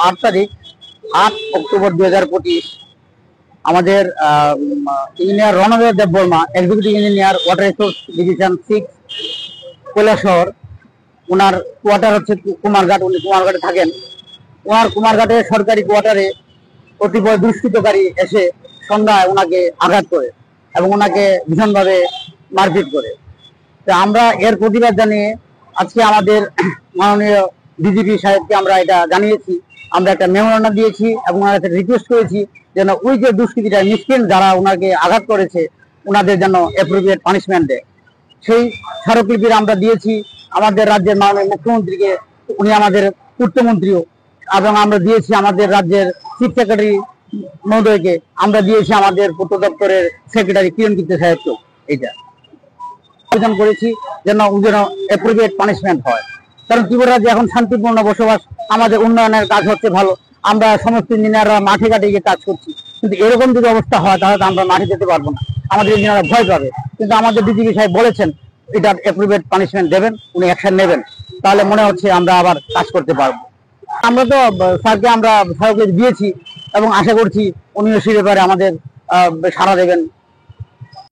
8 তারিখ 8 অক্টোবর 2025 আমাদের engineer Ranadeb Debbarma, executive engineer, water resource division 6, Kailashahar. ওনার কোয়ার্টার হচ্ছে কুমারঘাট, উনি কুমারঘাটে থাকেন। ওনার কুমারঘাটে সরকারি কোয়ার্টারে কতিপয় দুষ্কৃতকারী এসে সন্ধ্যায় ওনাকে আঘাত করে এবং ওনাকে ভীষণভাবে মারপিট করে। তো আমরা এর প্রতিবাদ জানিয়ে আজকে আমাদের মাননীয় ডিজিপি সাহেবকে আমরা এটা জানিয়েছি। আমরা একটা মেমোরেন্ডাম দিয়েছি এবং ওনার কাছে রিকোয়েস্ট করেছি যেন ওই যে দুষ্কৃতীরা মিসকিন যারা ওনাকে আঘাত করেছে ওনাদের যেন অ্যাপ্রোপ্রিয়েট পানিশমেন্ট দেয়। সেই স্মারকলিপির আমরা দিয়েছি আমাদের রাজ্যের মাননীয় মুখ্যমন্ত্রীকে, উনি আমাদের পূর্তমন্ত্রীও, এবং আমরা দিয়েছি আমাদের রাজ্যের চিফ সেক্রেটারি মহোদয়কে, আমরা দিয়েছি আমাদের পূর্ত দপ্তরের সেক্রেটারি কিরণ কীর্তি সাহেবকেও। এইটা আবেদন করেছি যেন অ্যাপ্রোপ্রিয়েট পানিশমেন্ট হয়। কারণ ত্রিপুরা রাজ্যে এখন শান্তিপূর্ণ বসবাস, আমাদের উন্নয়নের কাজ হচ্ছে ভালো, আমরা সমস্ত ইঞ্জিনিয়াররা মাঠে ঘাটে গিয়ে কাজ করছি। কিন্তু এরকম যদি অবস্থা হয় তাহলে আমরা মাঠে যেতে পারবো না, আমাদের ইঞ্জিনিয়াররা ভয় পাবে। কিন্তু আমাদের ডিজিপি সাহেব বলেছেন এটার অ্যাপ্রোপ্রিয়েট পানিশমেন্ট দেবেন, উনি অ্যাকশন নেবেন, তাহলে মনে হচ্ছে আমরা আবার কাজ করতে পারবো। আমরা তো স্যারকে আমরা সহযোগিতা দিয়েছি এবং আশা করছি উনিও সে ব্যাপারে আমাদের সাড়া দেবেন।